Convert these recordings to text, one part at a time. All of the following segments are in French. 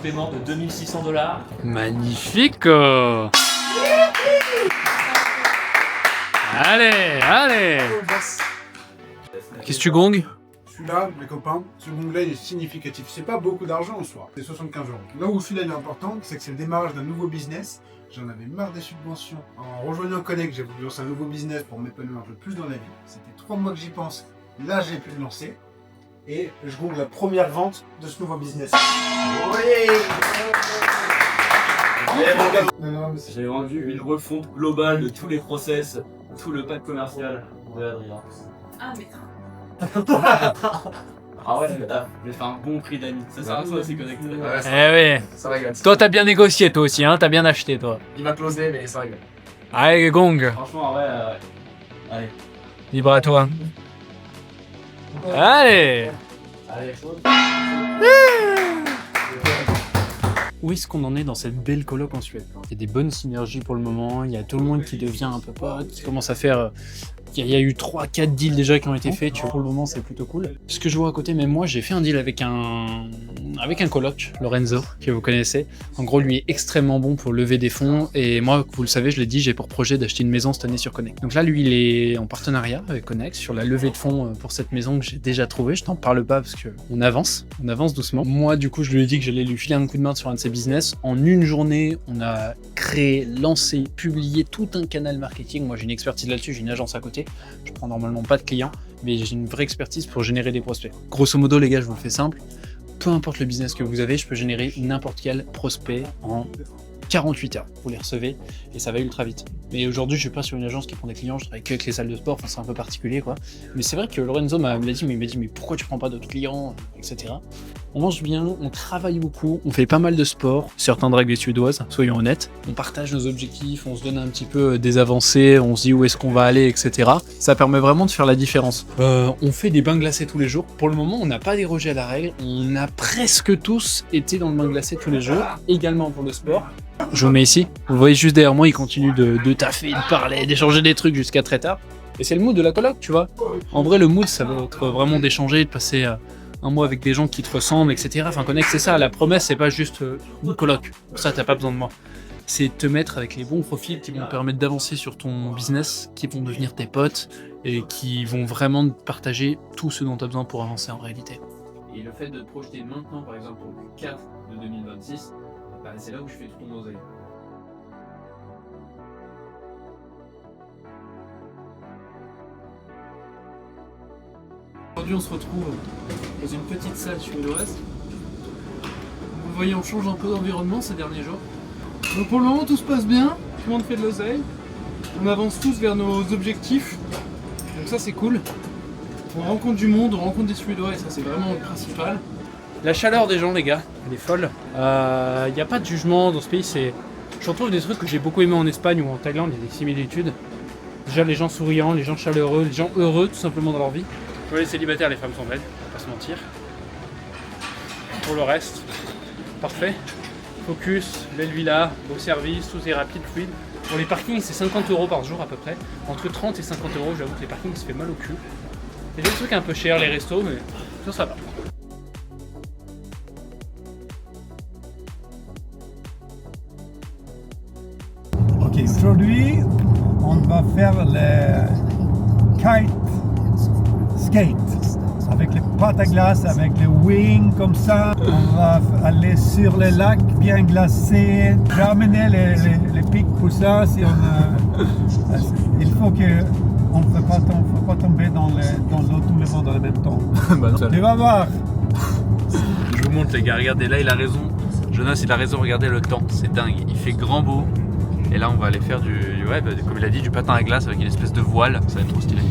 paiement de 2600 $. Magnifique. Allez. Qu'est-ce que tu gongues? Celui-là, mes copains, ce gong-là, il est significatif. C'est pas beaucoup d'argent en soi, c'est 75 €. Là où celui-là est important, c'est que c'est le démarrage d'un nouveau business. J'en avais marre des subventions. En rejoignant Connect, j'ai voulu lancer un nouveau business pour m'épanouir un peu plus dans la vie. C'était 3 mois que j'y pense. Là, j'ai pu le lancer. Et je gongue la première vente de ce nouveau business. J'ai vendu une refonte globale de tous les process, tout le pack commercial de Adrien. Ah mais Ah ouais, j'ai fait un bon prix d'amis. Ça sert à toi aussi connecté. Eh oui. Ça rigole. Toi, t'as bien négocié, toi aussi, hein. T'as bien acheté, toi. Il m'a closé, mais ça rigole. Allez, gong. Franchement, ouais. Allez. Libre à toi. Allez. Allez, Où est-ce qu'on en est dans cette belle coloc en Suède? Il y a des bonnes synergies pour le moment, il y a tout le monde qui devient un peu pote, qui commence à faire... Il y a eu 3-4 deals déjà qui ont été faits, tu vois, pour le moment c'est plutôt cool. Ce que je vois à côté, même moi j'ai fait un deal avec un coloc, Lorenzo, que vous connaissez. En gros lui est extrêmement bon pour lever des fonds et moi, vous le savez, je l'ai dit, j'ai pour projet d'acheter une maison cette année sur Connect. Donc là lui il est en partenariat avec Connect sur la levée de fonds pour cette maison que j'ai déjà trouvée. Je t'en parle pas parce qu'on avance doucement. Moi du coup je lui ai dit que j'allais lui filer un coup de main sur un de ses business. En une journée on a créé, lancé, publié tout un canal marketing. Moi j'ai une expertise là-dessus, j'ai une agence à côté. Je prends normalement pas de clients, mais j'ai une vraie expertise pour générer des prospects. Grosso modo, les gars, je vous le fais simple. Peu importe le business que vous avez, je peux générer n'importe quel prospect en 48 heures. Vous les recevez et ça va ultra vite. Mais aujourd'hui, je suis pas sur une agence qui prend des clients, je travaille qu'avec les salles de sport, enfin c'est un peu particulier quoi. Mais c'est vrai que Lorenzo me l'a dit, mais il m'a dit mais pourquoi tu prends pas d'autres clients, etc. On mange bien, on travaille beaucoup, on fait pas mal de sport, certains draguent les Suédoises, soyons honnêtes. On partage nos objectifs, on se donne un petit peu des avancées, on se dit où est-ce qu'on va aller, etc. Ça permet vraiment de faire la différence. On fait des bains glacés tous les jours. Pour le moment, on n'a pas dérogé à la règle. On a presque tous été dans le bain glacé tous les jours, également pour le sport. Je vous mets ici. Vous voyez juste derrière moi, il continue de taffer, de parler, d'échanger des trucs jusqu'à très tard. Et c'est le mood de la coloc, tu vois. En vrai, le mood, ça va être vraiment d'échanger, de passer un mois avec des gens qui te ressemblent, etc. Enfin, Connect, c'est ça. La promesse, c'est pas juste une coloc. Pour ça, t'as pas besoin de moi. C'est te mettre avec les bons profils qui vont te permettre d'avancer sur ton business, qui vont devenir tes potes et qui vont vraiment te partager tout ce dont tu as besoin pour avancer en réalité. Et le fait de te projeter maintenant, par exemple, au Q4 de 2026, bah, c'est là où je fais tout mon oseille. Aujourd'hui, on se retrouve dans une petite salle suédoise. Vous voyez, on change un peu d'environnement ces derniers jours. Donc pour le moment, tout se passe bien, tout le monde fait de l'oseille. On avance tous vers nos objectifs. Donc ça, c'est cool. On rencontre du monde, on rencontre des Suédois et ça, c'est vraiment le principal. La chaleur des gens, les gars, elle est folle. Il n'y a pas de jugement dans ce pays. Je retrouve des trucs que j'ai beaucoup aimé en Espagne ou en Thaïlande, il y a des similitudes. Déjà, les gens souriants, les gens chaleureux, les gens heureux tout simplement dans leur vie. Pour les célibataires, les femmes sont belles, on va pas se mentir. Pour le reste, parfait. Focus, belle villa, beau service, tout est rapide, fluide. Pour les parkings, c'est 50 € par jour à peu près. Entre 30 et 50 €, j'avoue que les parkings, ça fait mal au cul. Il y a des trucs un peu chers, les restos, mais ça va. Ok, aujourd'hui, on va faire le kite skate avec les pattes à glace, avec les wings comme ça. On va aller sur les lacs bien glacés. J'ai amené les pics pour ça. Si il faut que on ne peut pas tomber dans l'eau tout le monde en même temps. Bah non, tu vas voir. Je vous montre les gars, regardez là il a raison. Jonas il a raison, regardez le temps, c'est dingue. Il fait grand beau. Et là on va aller faire comme il a dit, du patin à glace avec une espèce de voile, ça va être trop stylé.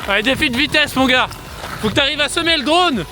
Allez, défi de vitesse mon gars. Faut que tu arrives à semer le drone.